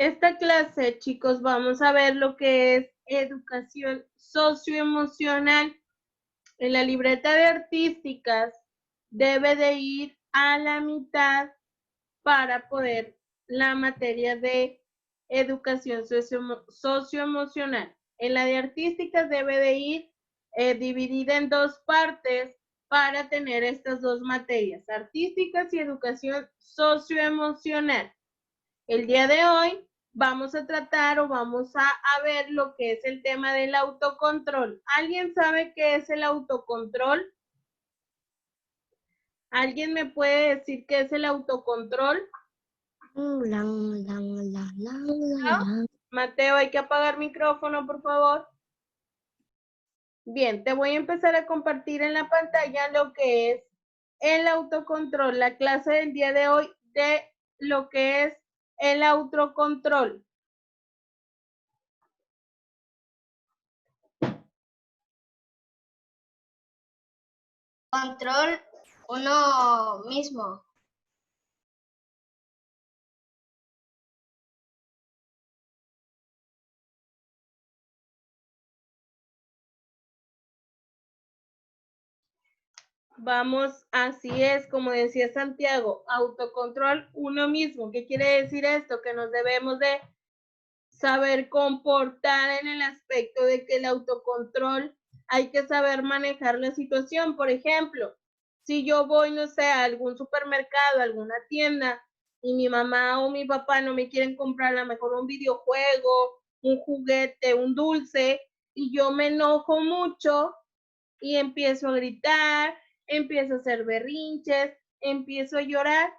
Esta clase, chicos, vamos a ver lo que es educación socioemocional. En la libreta de artísticas debe de ir a la mitad para poder la materia de educación socioemocional. En la de artísticas debe de ir dividida en dos partes para tener estas dos materias, artísticas y educación socioemocional. El día de hoy vamos a tratar o vamos a ver lo que es el tema del autocontrol. ¿Alguien sabe qué es el autocontrol? ¿Alguien me puede decir qué es el autocontrol? Mateo, hay que apagar micrófono, por favor. Bien, te voy a empezar a compartir en la pantalla lo que es el autocontrol, la clase del día de hoy de lo que es el autocontrol. Control uno mismo. Vamos, así es, como decía Santiago, autocontrol uno mismo. ¿Qué quiere decir esto? Que nos debemos de saber comportar en el aspecto de que el autocontrol hay que saber manejar la situación. Por ejemplo, si yo voy, no sé, a algún supermercado, a alguna tienda, y mi mamá o mi papá no me quieren comprar a lo mejor un videojuego, un juguete, un dulce, y yo me enojo mucho y empiezo a gritar, empiezo a hacer berrinches, empiezo a llorar,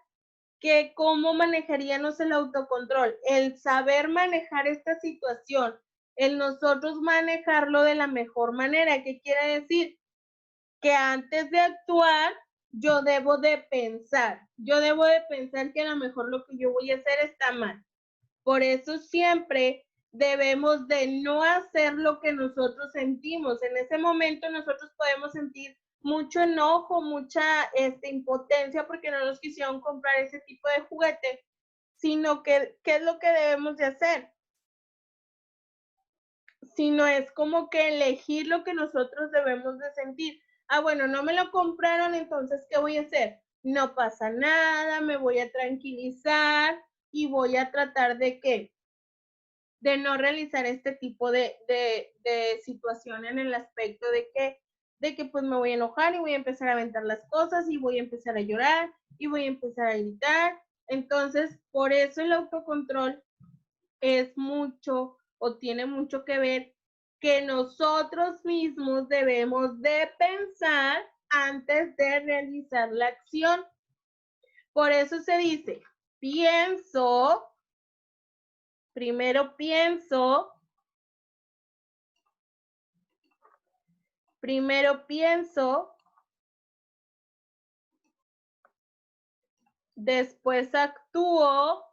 que cómo manejaríamos el autocontrol, el saber manejar esta situación, el nosotros manejarlo de la mejor manera. ¿Qué quiere decir? Que antes de actuar, yo debo de pensar que a lo mejor lo que yo voy a hacer está mal. Por eso siempre debemos de no hacer lo que nosotros sentimos. En ese momento nosotros podemos sentir mucho enojo, mucha impotencia porque no nos quisieron comprar ese tipo de juguete, sino que, ¿qué es lo que debemos de hacer? Sino es como que elegir lo que nosotros debemos de sentir. Ah, bueno, no me lo compraron, entonces, ¿qué voy a hacer? No pasa nada, me voy a tranquilizar y voy a tratar de ¿qué? De no realizar este tipo de situación en el aspecto de que pues me voy a enojar y voy a empezar a aventar las cosas y voy a empezar a llorar y voy a empezar a gritar. Entonces, por eso el autocontrol es mucho o tiene mucho que ver que nosotros mismos debemos de pensar antes de realizar la acción. Por eso se dice, primero pienso, después actúo.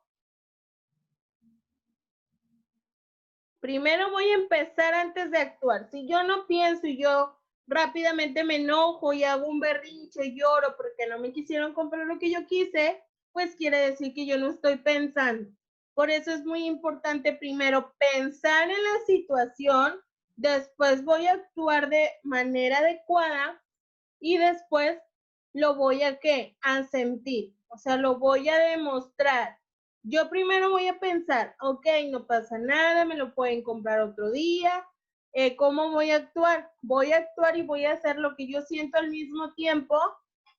Primero voy a empezar antes de actuar. Si yo no pienso y yo rápidamente me enojo y hago un berrinche y lloro porque no me quisieron comprar lo que yo quise, pues quiere decir que yo no estoy pensando. Por eso es muy importante primero pensar en la situación, después voy a actuar de manera adecuada y después lo voy a ¿qué? A sentir, o sea, lo voy a demostrar. Yo primero voy a pensar, ok, no pasa nada, me lo pueden comprar otro día. ¿Cómo voy a actuar? Voy a actuar y voy a hacer lo que yo siento al mismo tiempo,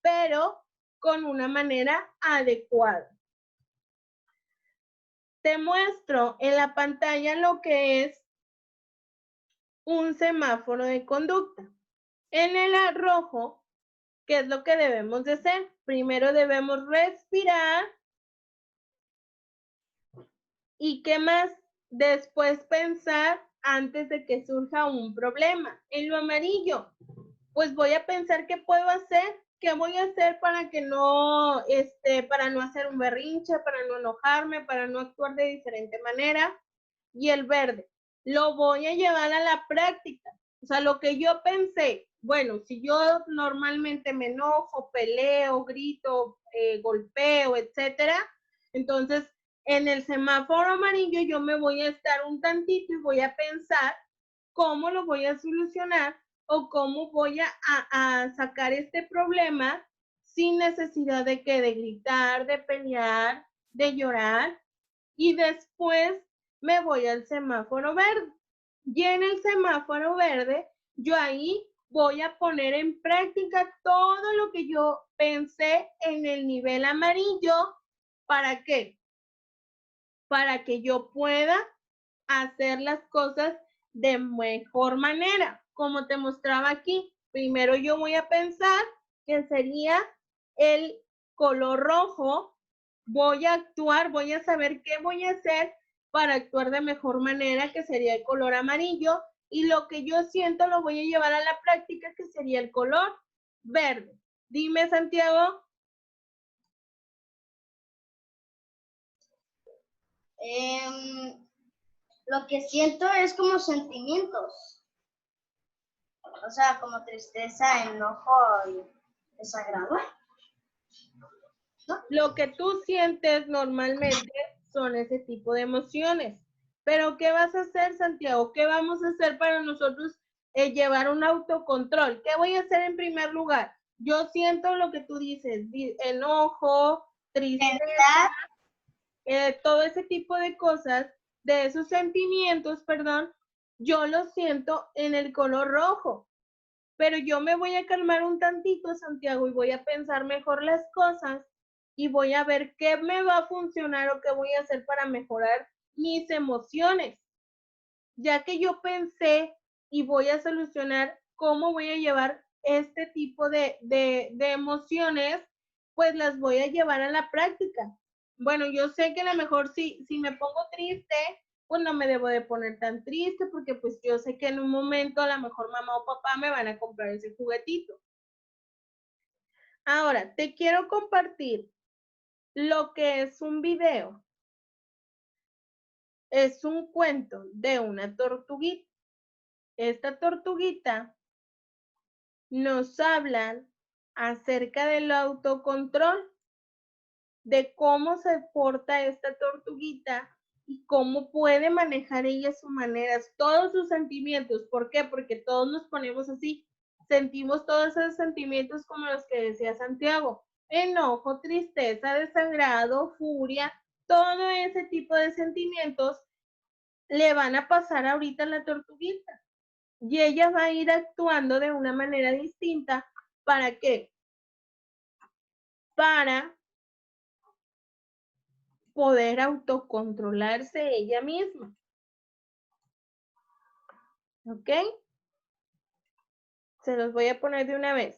pero con una manera adecuada. Te muestro en la pantalla lo que es un semáforo de conducta. En el rojo, ¿qué es lo que debemos de hacer? Primero debemos respirar. ¿Y qué más? Después pensar antes de que surja un problema. En lo amarillo, pues voy a pensar qué puedo hacer, qué voy a hacer para que no, para no hacer un berrinche, para no enojarme, para no actuar de diferente manera. Y el verde, lo voy a llevar a la práctica. O sea, lo que yo pensé, bueno, si yo normalmente me enojo, peleo, grito, golpeo, etcétera, entonces En el semáforo amarillo yo me voy a estar un tantito y voy a pensar cómo lo voy a solucionar o cómo voy a sacar este problema sin necesidad de gritar, de pelear, de llorar. Y después me voy al semáforo verde. Y en el semáforo verde, yo ahí voy a poner en práctica todo lo que yo pensé en el nivel amarillo. ¿Para qué? Para que yo pueda hacer las cosas de mejor manera, como te mostraba aquí. Primero yo voy a pensar que sería el color rojo, voy a actuar, voy a saber qué voy a hacer para actuar de mejor manera, que sería el color amarillo, y lo que yo siento lo voy a llevar a la práctica, que sería el color verde. Dime, Santiago. Lo que siento es como sentimientos. O sea, como tristeza, enojo y desagrado. ¿No? Lo que tú sientes normalmente son ese tipo de emociones. Pero ¿qué vas a hacer, Santiago? ¿Qué vamos a hacer para nosotros llevar un autocontrol? ¿Qué voy a hacer en primer lugar? Yo siento lo que tú dices, enojo, tristeza, todo ese tipo de cosas, de esos sentimientos, perdón, yo los siento en el color rojo. Pero yo me voy a calmar un tantito, Santiago, y voy a pensar mejor las cosas y voy a ver qué me va a funcionar o qué voy a hacer para mejorar mis emociones. Ya que yo pensé y voy a solucionar cómo voy a llevar este tipo de emociones, pues las voy a llevar a la práctica. Bueno, yo sé que a lo mejor si me pongo triste, pues no me debo de poner tan triste porque pues yo sé que en un momento a lo mejor mamá o papá me van a comprar ese juguetito. Ahora, te quiero compartir lo que es un video. Es un cuento de una tortuguita. Esta tortuguita nos habla acerca del autocontrol, de cómo se porta esta tortuguita y cómo puede manejar ella sus maneras, todos sus sentimientos. ¿Por qué? Porque todos nos ponemos así, sentimos todos esos sentimientos como los que decía Santiago, enojo, tristeza, desagrado, furia, todo ese tipo de sentimientos le van a pasar ahorita a la tortuguita y ella va a ir actuando de una manera distinta. ¿Para qué? Para poder autocontrolarse ella misma. ¿Ok? Se los voy a poner de una vez.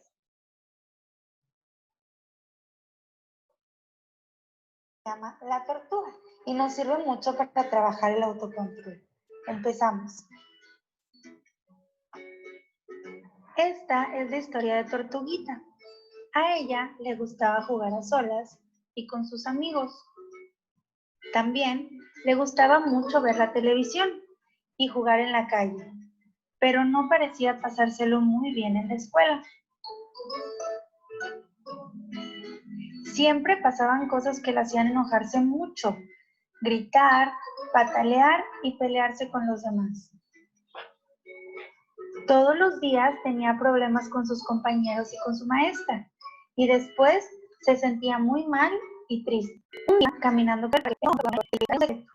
Se llama La Tortuga y nos sirve mucho para trabajar el autocontrol. Empezamos. Esta es la historia de Tortuguita. A ella le gustaba jugar a solas y con sus amigos. También le gustaba mucho ver la televisión y jugar en la calle, pero no parecía pasárselo muy bien en la escuela. Siempre pasaban cosas que la hacían enojarse mucho, gritar, patalear y pelearse con los demás. Todos los días tenía problemas con sus compañeros y con su maestra, y después se sentía muy mal y triste. Un día, caminando por el parque,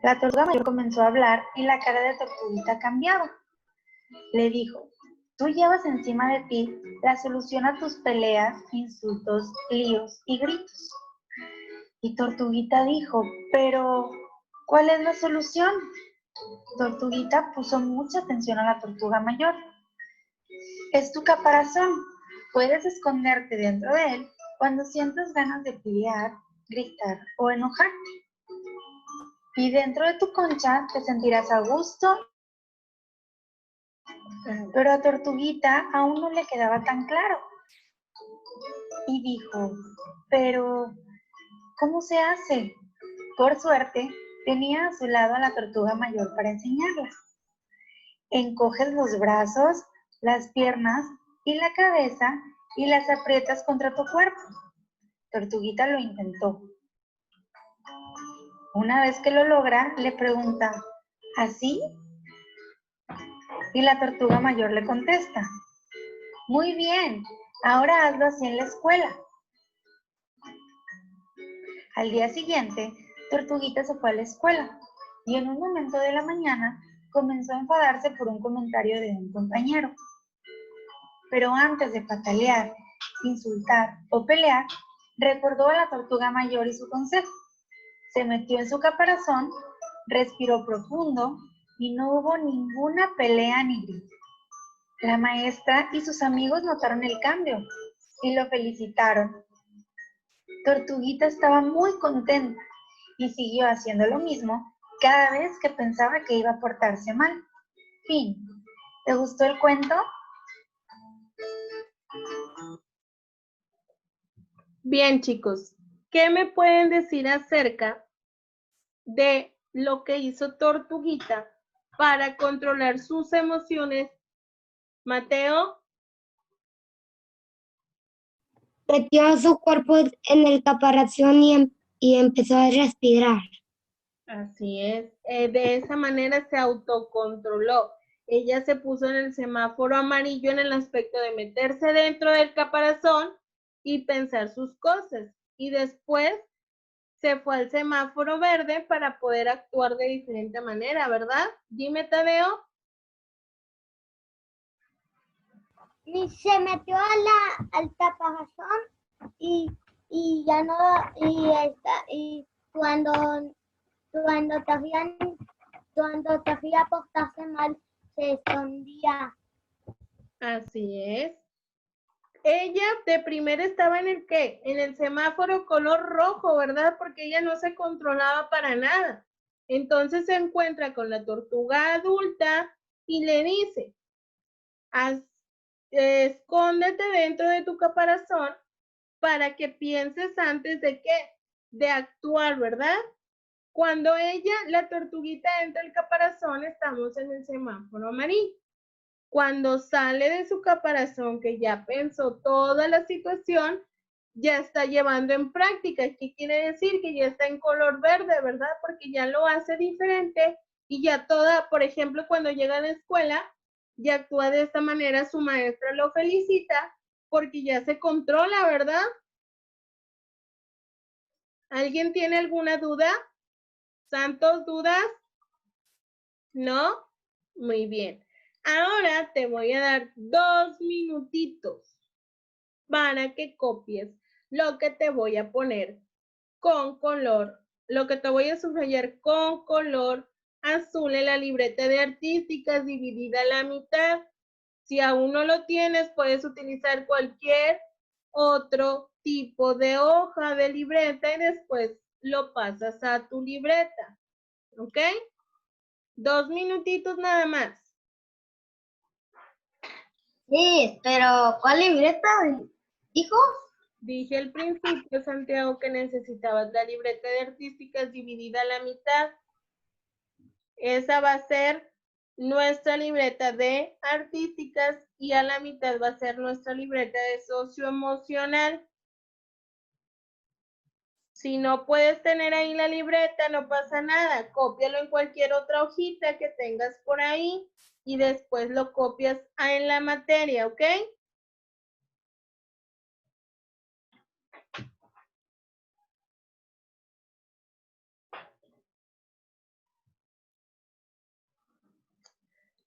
la tortuga mayor comenzó a hablar y la cara de Tortuguita cambiaba. Le dijo: tú llevas encima de ti la solución a tus peleas, insultos, líos y gritos. Y Tortuguita dijo: pero, ¿cuál es la solución? Tortuguita puso mucha atención a la tortuga mayor. Es tu caparazón. Puedes esconderte dentro de él cuando sientas ganas de pelear, gritar o enojarte. Y dentro de tu concha te sentirás a gusto. Pero a Tortuguita aún no le quedaba tan claro. Y dijo: pero, ¿cómo se hace? Por suerte, tenía a su lado a la tortuga mayor para enseñarla. Encoges los brazos, las piernas y la cabeza y las aprietas contra tu cuerpo. Tortuguita lo intentó. Una vez que lo logra, le pregunta, ¿así? Y la tortuga mayor le contesta, muy bien, ahora hazlo así en la escuela. Al día siguiente, Tortuguita se fue a la escuela y en un momento de la mañana comenzó a enfadarse por un comentario de un compañero. Pero antes de patalear, insultar o pelear, recordó a la tortuga mayor y su consejo. Se metió en su caparazón, respiró profundo y no hubo ninguna pelea ni grito. La maestra y sus amigos notaron el cambio y lo felicitaron. Tortuguita estaba muy contenta y siguió haciendo lo mismo cada vez que pensaba que iba a portarse mal. Fin. ¿Te gustó el cuento? Bien, chicos, ¿qué me pueden decir acerca de lo que hizo Tortuguita para controlar sus emociones? Mateo. Metió su cuerpo en el caparazón y empezó a respirar. Así es. De esa manera se autocontroló. Ella se puso en el semáforo amarillo en el aspecto de meterse dentro del caparazón y pensar sus cosas. Y después se fue al semáforo verde para poder actuar de diferente manera, ¿verdad? Dime, Tadeo. Y se metió al caparazón y ya no, y cuando te hacía portarse mal, se escondía. Así es. Ella de primera estaba en el ¿qué? En el semáforo color rojo, ¿verdad? Porque ella no se controlaba para nada. Entonces se encuentra con la tortuga adulta y le dice, escóndete dentro de tu caparazón para que pienses antes de qué, de actuar, ¿verdad? Cuando ella, la tortuguita, entra al caparazón, estamos en el semáforo amarillo. Cuando sale de su caparazón, que ya pensó toda la situación, ya está llevando en práctica. ¿Qué quiere decir? Que ya está en color verde, ¿verdad? Porque ya lo hace diferente y ya toda, por ejemplo, cuando llega a la escuela, ya actúa de esta manera, su maestra lo felicita porque ya se controla, ¿verdad? ¿Alguien tiene alguna duda? ¿Santos, dudas? ¿No? Muy bien. Ahora te voy a dar 2 minutitos para que copies lo que te voy a poner con color, lo que te voy a subrayar con color azul en la libreta de artísticas dividida a la mitad. Si aún no lo tienes, puedes utilizar cualquier otro tipo de hoja de libreta y después lo pasas a tu libreta. ¿Ok? 2 minutitos nada más. Sí, pero ¿cuál libreta, hijo? Dije al principio, Santiago, que necesitabas la libreta de artísticas dividida a la mitad. Esa va a ser nuestra libreta de artísticas y a la mitad va a ser nuestra libreta de socioemocional. Si no puedes tener ahí la libreta, no pasa nada. Cópialo en cualquier otra hojita que tengas por ahí y después lo copias en la materia, ¿ok?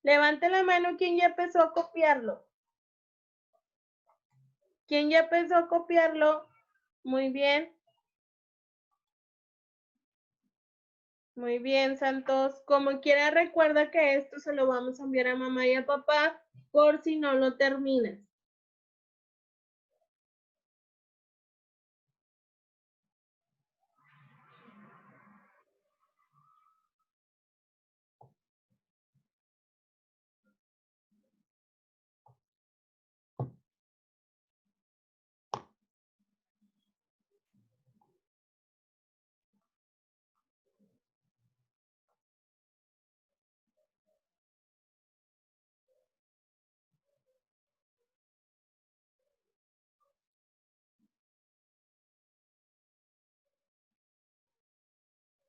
Levante la mano quien ya empezó a copiarlo. ¿Quién ya empezó a copiarlo? Muy bien. Muy bien, Santos. Como quiera, recuerda que esto se lo vamos a enviar a mamá y a papá por si no lo terminas.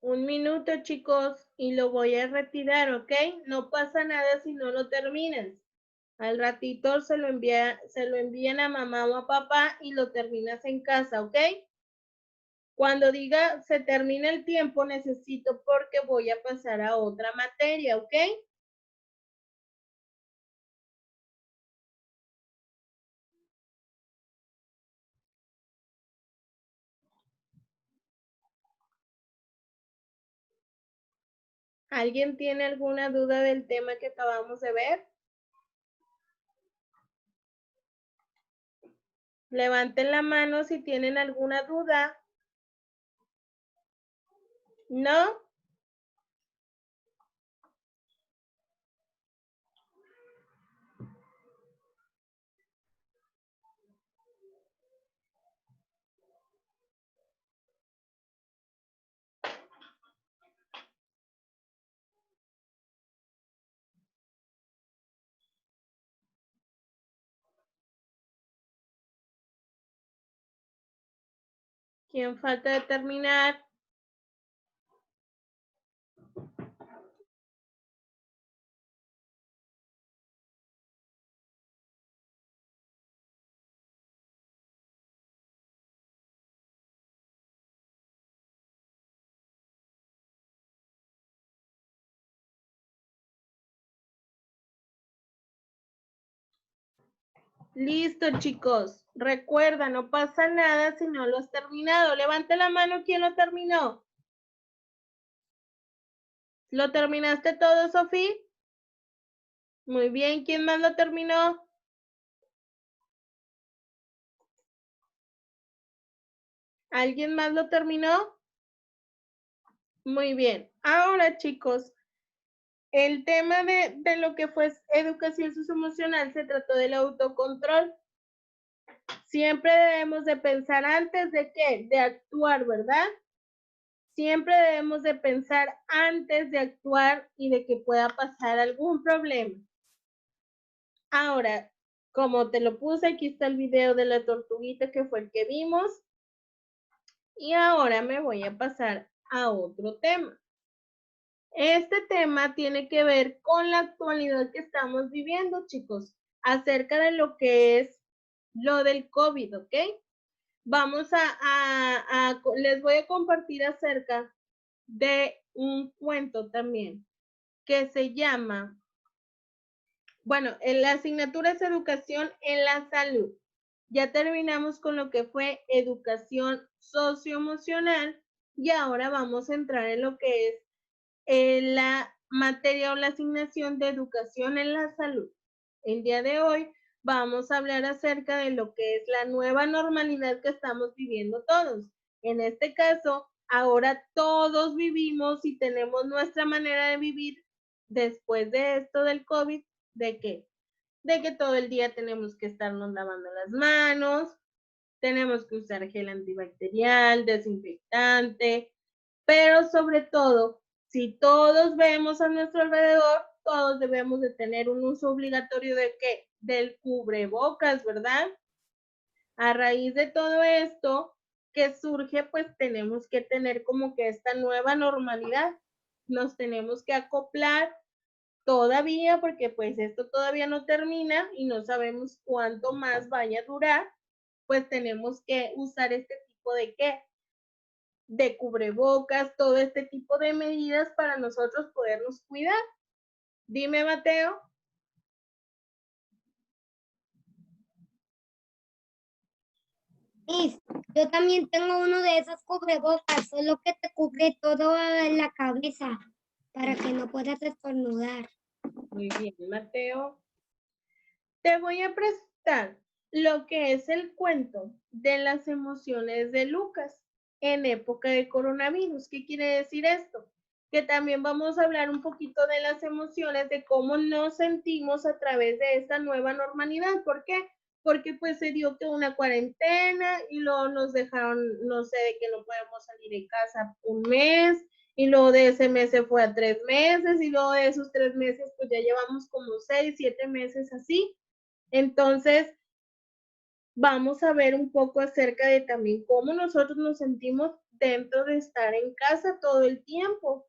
Un minuto, chicos, y lo voy a retirar, ¿ok? No pasa nada si no lo terminas. Al ratito se lo envían a mamá o a papá y lo terminas en casa, ¿ok? Cuando diga se termina el tiempo, necesito porque voy a pasar a otra materia, ¿ok? ¿Alguien tiene alguna duda del tema que acabamos de ver? Levanten la mano si tienen alguna duda. ¿No? ¿Quién falta de terminar? Listo, chicos. Recuerda, no pasa nada si no lo has terminado. Levante la mano, ¿quién lo terminó? ¿Lo terminaste todo, Sofía? Muy bien, ¿quién más lo terminó? ¿Alguien más lo terminó? Muy bien. Ahora, chicos, el tema de lo que fue educación socioemocional se trató del autocontrol. Siempre debemos de pensar antes de qué, de actuar, ¿verdad? Siempre debemos de pensar antes de actuar y de que pueda pasar algún problema. Ahora, como te lo puse, aquí está el video de la tortuguita que fue el que vimos. Y ahora me voy a pasar a otro tema. Este tema tiene que ver con la actualidad que estamos viviendo, chicos, acerca de lo que es lo del COVID, ¿ok? Vamos les voy a compartir acerca de un cuento también que se llama, bueno, en la asignatura es educación en la salud. Ya terminamos con lo que fue educación socioemocional y ahora vamos a entrar en lo que es la materia o la asignación de educación en la salud. El día de hoy vamos a hablar acerca de lo que es la nueva normalidad que estamos viviendo todos. En este caso, ahora todos vivimos y tenemos nuestra manera de vivir después de esto del COVID. ¿De qué? De que todo el día tenemos que estarnos lavando las manos, tenemos que usar gel antibacterial, desinfectante, pero sobre todo, si todos vemos a nuestro alrededor, todos debemos de tener un uso obligatorio de qué? Del cubrebocas, ¿verdad? A raíz de todo esto que surge, pues tenemos que tener como que esta nueva normalidad. Nos tenemos que acoplar todavía porque pues esto todavía no termina y no sabemos cuánto más vaya a durar, pues tenemos que usar este tipo de qué? De cubrebocas, todo este tipo de medidas para nosotros podernos cuidar. Dime, Mateo. Miss, yo también tengo uno de esos cubrebocas, solo que te cubre todo la cabeza para que no puedas estornudar. Muy bien, Mateo. Te voy a prestar lo que es el cuento de las emociones de Lucas en época de coronavirus. ¿Qué quiere decir esto? Que también vamos a hablar un poquito de las emociones, de cómo nos sentimos a través de esta nueva normalidad. ¿Por qué? Porque pues se dio que una cuarentena y luego nos dejaron, no sé, de que no podemos salir de casa un mes y luego de ese mes se fue a 3 meses y luego de esos 3 meses pues ya llevamos como 6, 7 meses así. Entonces, vamos a ver un poco acerca de también cómo nosotros nos sentimos contento de estar en casa todo el tiempo.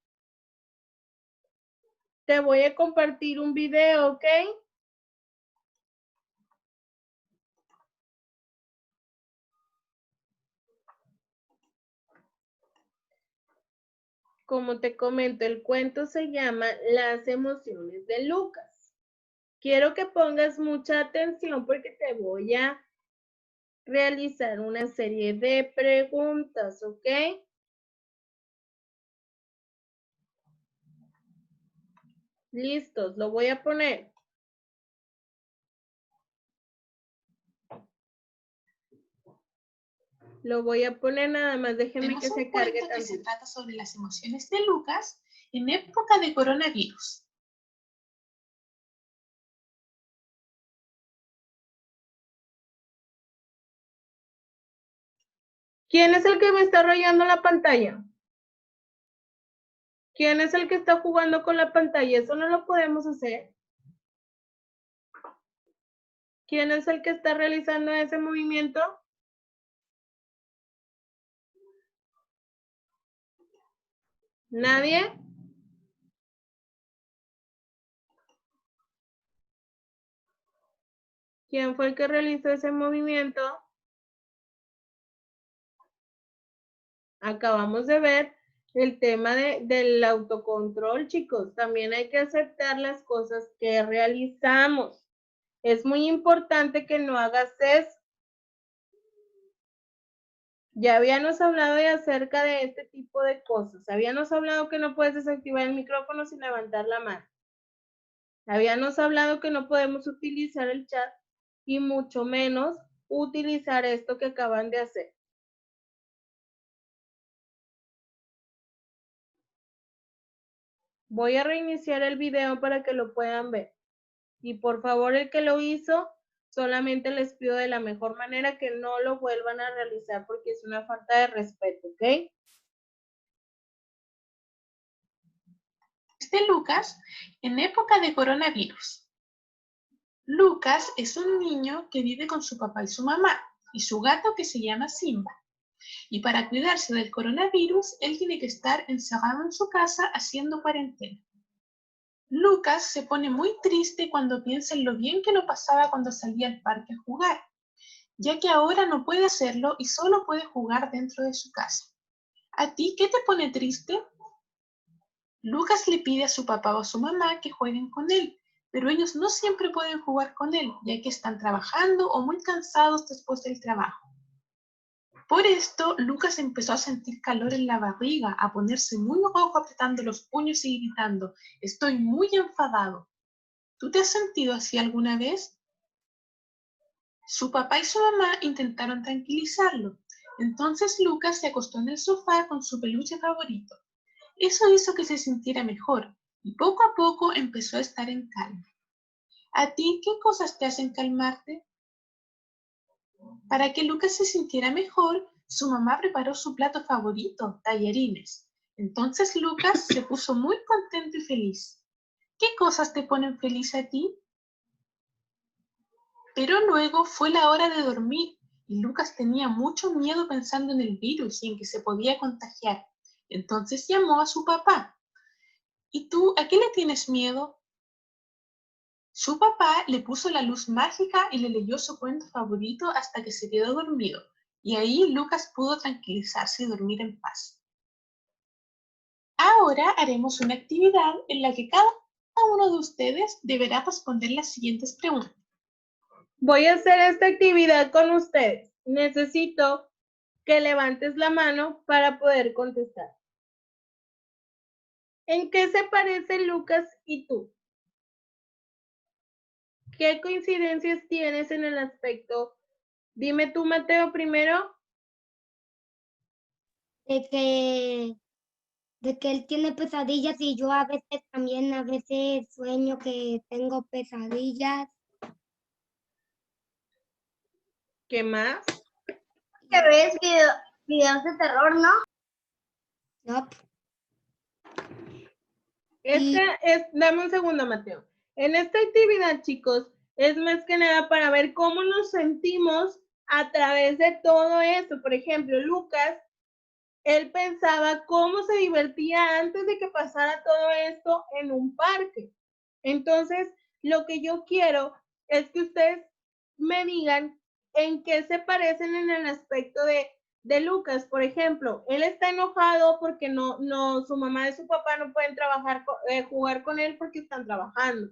Te voy a compartir un video, ¿ok? Como te comento, el cuento se llama Las emociones de Lucas. Quiero que pongas mucha atención porque te voy a realizar una serie de preguntas, ¿ok? Listos, lo voy a poner. Lo voy a poner nada más, déjenme que se cargue cuento que se también. trata sobre las emociones de Lucas en época de coronavirus. ¿Quién es el que me está rayando la pantalla? ¿Quién es el que está jugando con la pantalla? Eso no lo podemos hacer. ¿Quién es el que está realizando ese movimiento? ¿Nadie? ¿Quién fue el que realizó ese movimiento? Acabamos de ver el tema del autocontrol, chicos. También hay que aceptar las cosas que realizamos. Es muy importante que no hagas eso. Ya habíamos hablado acerca de este tipo de cosas. Habíamos hablado que no puedes desactivar el micrófono sin levantar la mano. Habíamos hablado que no podemos utilizar el chat y mucho menos utilizar esto que acaban de hacer. Voy a reiniciar el video para que lo puedan ver. Y por favor, el que lo hizo, solamente les pido de la mejor manera que no lo vuelvan a realizar porque es una falta de respeto, ¿ok? De Lucas en época de coronavirus. Lucas es un niño que vive con su papá y su mamá y su gato que se llama Simba. Y para cuidarse del coronavirus, él tiene que estar encerrado en su casa haciendo cuarentena. Lucas se pone muy triste cuando piensa en lo bien que lo pasaba cuando salía al parque a jugar, ya que ahora no puede hacerlo y solo puede jugar dentro de su casa. ¿A ti qué te pone triste? Lucas le pide a su papá o a su mamá que jueguen con él, pero ellos no siempre pueden jugar con él, ya que están trabajando o muy cansados después del trabajo. Por esto, Lucas empezó a sentir calor en la barriga, a ponerse muy rojo apretando los puños y gritando, «Estoy muy enfadado». ¿Tú te has sentido así alguna vez? Su papá y su mamá intentaron tranquilizarlo. Entonces Lucas se acostó en el sofá con su peluche favorito. Eso hizo que se sintiera mejor y poco a poco empezó a estar en calma. ¿A ti qué cosas te hacen calmarte? Para que Lucas se sintiera mejor, su mamá preparó su plato favorito, tallarines. Entonces Lucas se puso muy contento y feliz. ¿Qué cosas te ponen feliz a ti? Pero luego fue la hora de dormir y Lucas tenía mucho miedo pensando en el virus y en que se podía contagiar. Entonces llamó a su papá. ¿Y tú a qué le tienes miedo? Su papá le puso la luz mágica y le leyó su cuento favorito hasta que se quedó dormido. Y ahí Lucas pudo tranquilizarse y dormir en paz. Ahora haremos una actividad en la que cada uno de ustedes deberá responder las siguientes preguntas. Voy a hacer esta actividad con ustedes. Necesito que levantes la mano para poder contestar. ¿En qué se parecen Lucas y tú? ¿Qué coincidencias tienes en el aspecto? Dime tú, Mateo, primero. De que él tiene pesadillas y yo a veces sueño que tengo pesadillas. ¿Qué más? Que ves videos de terror, ¿no? No, Dame un segundo, Mateo. En esta actividad, chicos, es más que nada para ver cómo nos sentimos a través de todo eso. Por ejemplo, Lucas él pensaba cómo se divertía antes de que pasara todo esto en un parque. Entonces, lo que yo quiero es que ustedes me digan en qué se parecen en el aspecto de Lucas. Por ejemplo, él está enojado porque su mamá y su papá no pueden jugar con él porque están trabajando.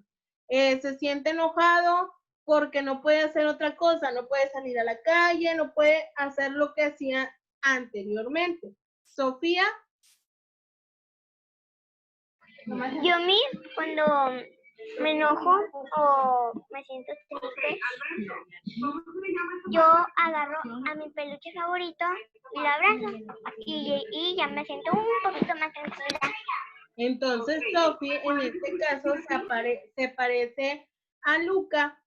Se siente enojado porque no puede hacer otra cosa, no puede salir a la calle, no puede hacer lo que hacía anteriormente. Sofía. Yo a mí, cuando me enojo o me siento triste, yo agarro a mi peluche favorito y lo abrazo y ya me siento un poquito más tranquila. Entonces, Sofía, en este caso, se parece a Luca.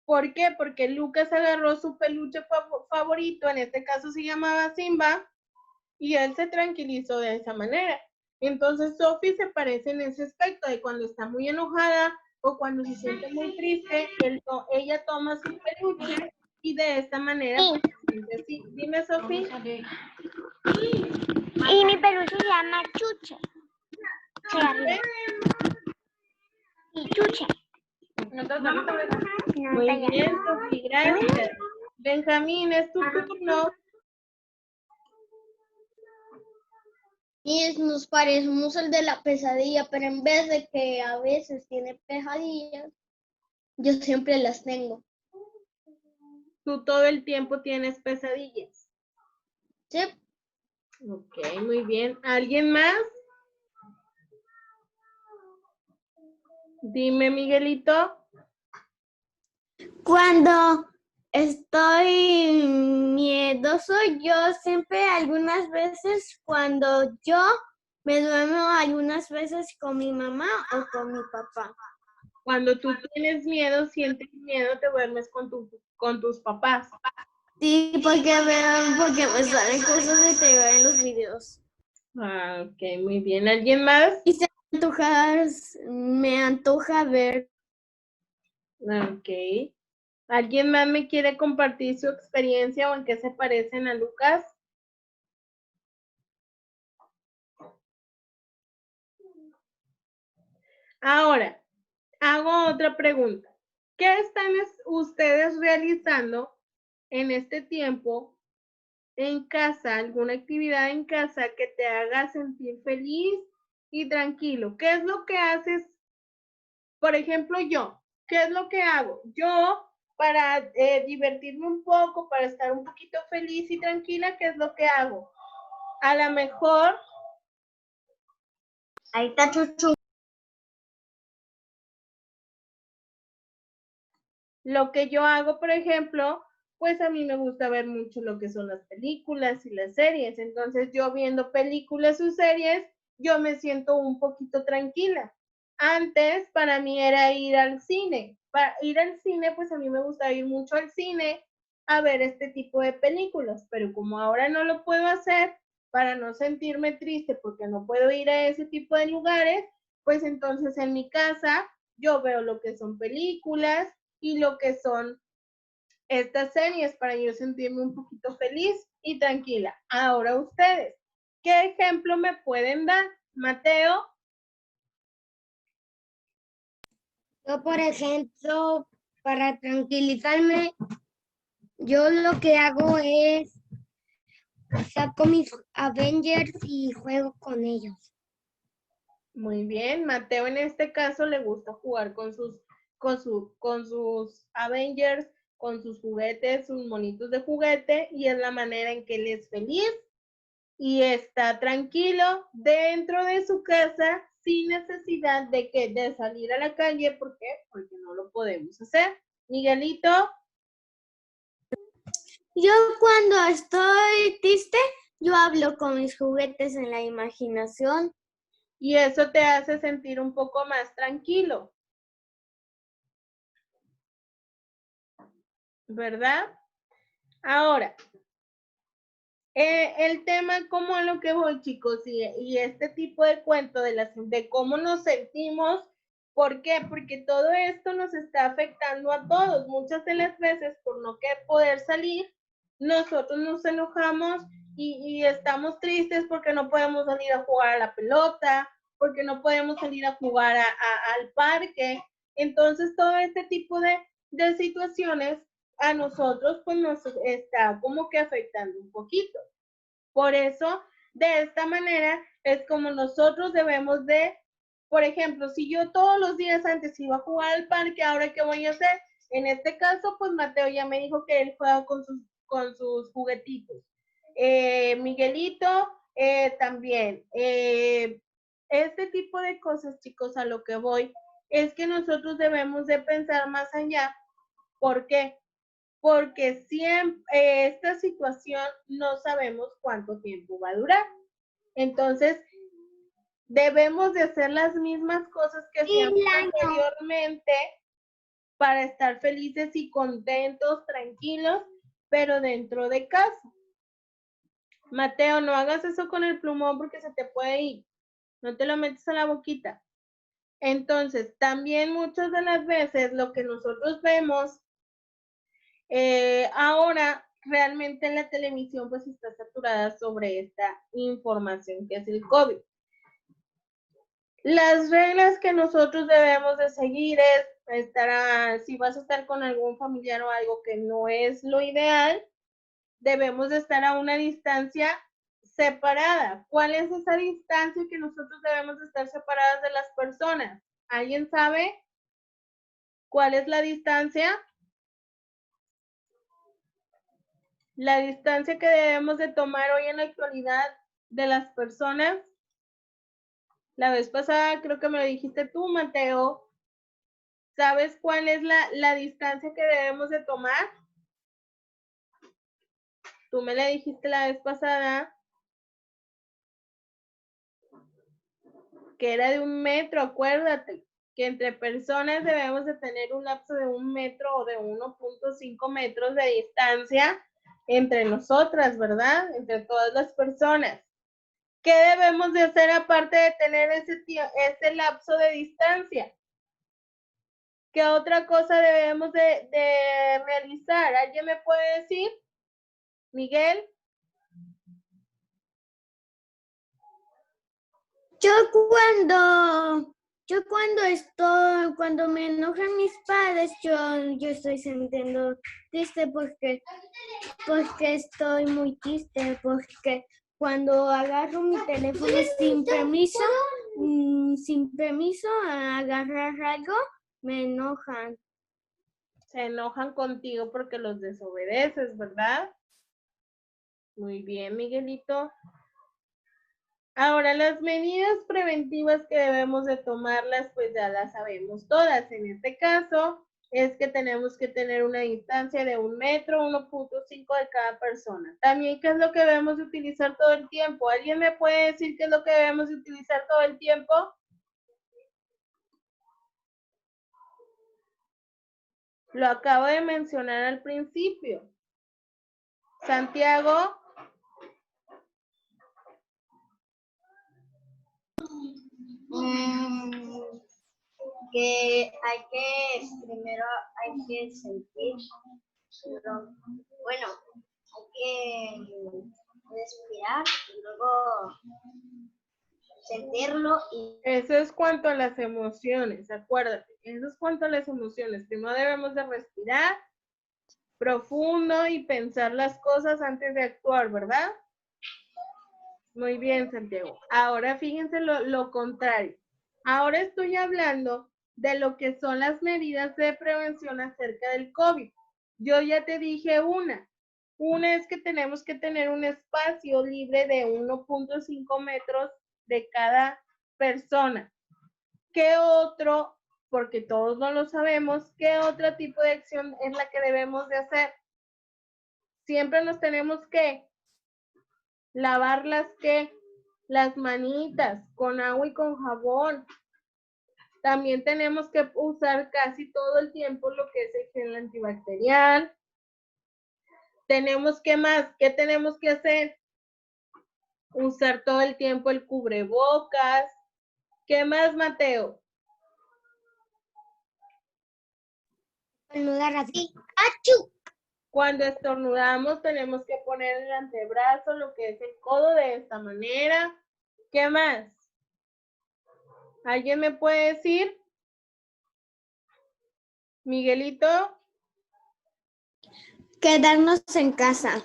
¿Por qué? Porque Lucas agarró su peluche favorito, en este caso se llamaba Simba, y él se tranquilizó de esa manera. Entonces, Sophie se parece en ese aspecto de cuando está muy enojada o cuando se siente muy triste, ella toma su peluche y de esta manera pues, se siente así. Dime, Sophie. Y mi peluche se llama Chuche. Y Chuche. Muy bien, Sophie, gracias. Benjamín, es tu turno. Y nos parecemos al de la pesadilla, pero en vez de que a veces tiene pesadillas, yo siempre las tengo. Tú todo el tiempo tienes pesadillas. Sí. Ok, muy bien. ¿Alguien más? Dime, Miguelito. Cuando estoy miedoso, yo siempre algunas veces cuando yo me duermo algunas veces con mi mamá o con mi papá. Cuando tú tienes miedo, sientes miedo, te duermes con tus papás. Sí, porque me salen cosas de terror en los videos. Ah, ok, muy bien. ¿Alguien más? Y me antoja ver. Ok. ¿Alguien más me quiere compartir su experiencia o en qué se parecen a Lucas? Ahora, hago otra pregunta. ¿Qué están ustedes realizando en este tiempo en casa? ¿Alguna actividad en casa que te haga sentir feliz y tranquilo? ¿Qué es lo que haces? Por ejemplo, yo, ¿qué es lo que hago? Yo, para divertirme un poco, para estar un poquito feliz y tranquila, ¿qué es lo que hago? A lo mejor... Ahí está Chuchu. Lo que yo hago, por ejemplo, pues a mí me gusta ver mucho lo que son las películas y las series. Entonces yo viendo películas o series, yo me siento un poquito tranquila. Antes para mí era ir al cine. Para ir al cine, pues a mí me gusta ir mucho al cine a ver este tipo de películas, pero como ahora no lo puedo hacer para no sentirme triste porque no puedo ir a ese tipo de lugares, pues entonces en mi casa yo veo lo que son películas y lo que son estas series para yo sentirme un poquito feliz y tranquila. Ahora ustedes, ¿qué ejemplo me pueden dar? Mateo. Yo, por ejemplo, para tranquilizarme, yo lo que hago es saco mis Avengers y juego con ellos. Muy bien, Mateo en este caso le gusta jugar con sus Avengers, con sus juguetes, sus monitos de juguete, y es la manera en que él es feliz y está tranquilo dentro de su casa sin necesidad de salir a la calle. ¿Por qué? Porque no lo podemos hacer. Miguelito. Yo cuando estoy triste, yo hablo con mis juguetes en la imaginación. Y eso te hace sentir un poco más tranquilo, ¿verdad? Ahora, el tema, como a lo que voy, chicos, y este tipo de cuento de cómo nos sentimos. ¿Por qué? Porque todo esto nos está afectando a todos. Muchas de las veces, por no poder salir, nosotros nos enojamos y estamos tristes porque no podemos salir a jugar a la pelota, porque no podemos salir a jugar al parque. Entonces, todo este tipo de situaciones a nosotros pues nos está como que afectando un poquito. Por eso, de esta manera es como nosotros debemos de, por ejemplo, si yo todos los días antes iba a jugar al parque, ¿ahora qué voy a hacer? En este caso, pues Mateo ya me dijo que él juega con sus juguetitos. Miguelito también. Este tipo de cosas, chicos, a lo que voy, es que nosotros debemos de pensar más allá. ¿Por qué? Porque siempre esta situación no sabemos cuánto tiempo va a durar. Entonces, debemos de hacer las mismas cosas que hacíamos anteriormente para estar felices y contentos, tranquilos, pero dentro de casa. Mateo, no hagas eso con el plumón porque se te puede ir. No te lo metes a la boquita. Entonces, también muchas de las veces lo que nosotros vemos ahora realmente en la televisión pues está saturada sobre esta información que es el COVID. Las reglas que nosotros debemos de seguir es si vas a estar con algún familiar o algo que no es lo ideal, debemos de estar a una distancia separada. ¿Cuál es esa distancia que nosotros debemos de estar separadas de las personas? ¿Alguien sabe cuál es la distancia? La distancia que debemos de tomar hoy en la actualidad de las personas. La vez pasada creo que me lo dijiste tú, Mateo. ¿Sabes cuál es la distancia que debemos de tomar? Tú me la dijiste la vez pasada. Que era de 1 metro, acuérdate. Que entre personas debemos de tener un lapso de 1 metro o de 1.5 metros de distancia entre nosotras, ¿verdad? Entre todas las personas. ¿Qué debemos de hacer aparte de tener ese lapso de distancia? ¿Qué otra cosa debemos de realizar? ¿Alguien me puede decir? Miguel. Cuando me enojan mis padres, yo estoy sintiendo triste porque estoy muy triste, porque cuando agarro mi teléfono sin permiso a agarrar algo, me enojan. Se enojan contigo porque los desobedeces, ¿verdad? Muy bien, Miguelito. Ahora, las medidas preventivas que debemos de tomarlas, pues ya las sabemos todas. En este caso, es que tenemos que tener una distancia de 1 metro, 1.5 de cada persona. También, ¿qué es lo que debemos de utilizar todo el tiempo? ¿Alguien me puede decir qué es lo que debemos de utilizar todo el tiempo? Lo acabo de mencionar al principio. Santiago. Que primero hay que sentir, bueno, hay que respirar y luego sentirlo y... Eso es cuanto a las emociones, acuérdate, eso es cuanto a las emociones. Primero debemos de respirar profundo y pensar las cosas antes de actuar, ¿verdad? Muy bien, Santiago. Ahora fíjense lo contrario. Ahora estoy hablando de lo que son las medidas de prevención acerca del COVID. Yo ya te dije una. Una es que tenemos que tener un espacio libre de 1.5 metros de cada persona. ¿Qué otro? Porque todos no lo sabemos. ¿Qué otro tipo de acción es la que debemos de hacer? Siempre nos tenemos que lavar las manitas con agua y con jabón. También tenemos que usar casi todo el tiempo lo que es el gel antibacterial. Tenemos que más, ¿qué tenemos que hacer? Usar todo el tiempo el cubrebocas. ¿Qué más, Mateo? Estornudar así. ¡Achú! Cuando estornudamos tenemos que poner el antebrazo, lo que es el codo, de esta manera. ¿Qué más? ¿Alguien me puede decir? Miguelito. Quedarnos en casa.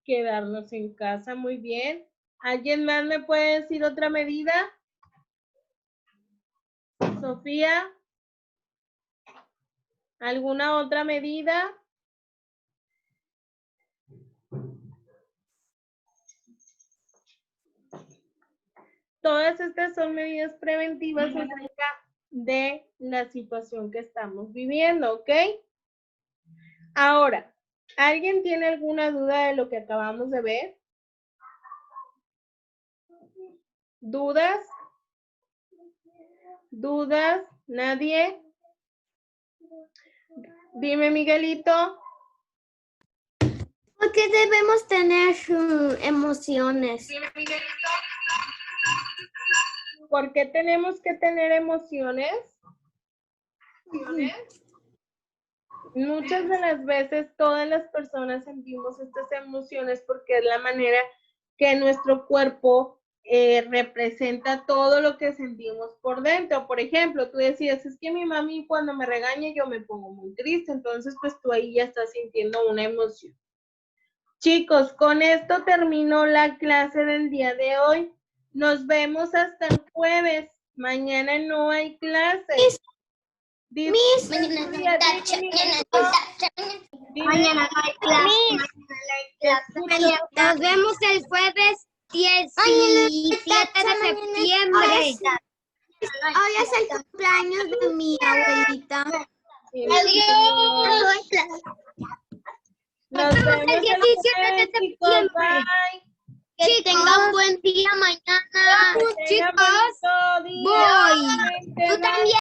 Quedarnos en casa, muy bien. ¿Alguien más me puede decir otra medida? Sofía. ¿Alguna otra medida? Todas estas son medidas preventivas acerca de la situación que estamos viviendo, ¿ok? Ahora, ¿alguien tiene alguna duda de lo que acabamos de ver? ¿Dudas? ¿Dudas? ¿Nadie? Dime, Miguelito. ¿Por qué debemos tener emociones? ¿Por qué tenemos que tener emociones? Muchas de las veces todas las personas sentimos estas emociones porque es la manera que nuestro cuerpo representa todo lo que sentimos por dentro. Por ejemplo, tú decías, es que mi mami cuando me regaña yo me pongo muy triste, entonces pues tú ahí ya estás sintiendo una emoción. Chicos, con esto terminó la clase del día de hoy. Nos vemos hasta el jueves. Mañana no hay clase. Mañana no hay clase. Nos vemos el jueves 17 de septiembre. Hoy es el cumpleaños de mi abuelita. Adiós. Nos vemos el 17 de jueves, chicos. septiembre. Bye. Que tengan buen día mañana. Que tengan Chicos, bonito día. voy. Gente, Tú bye. también.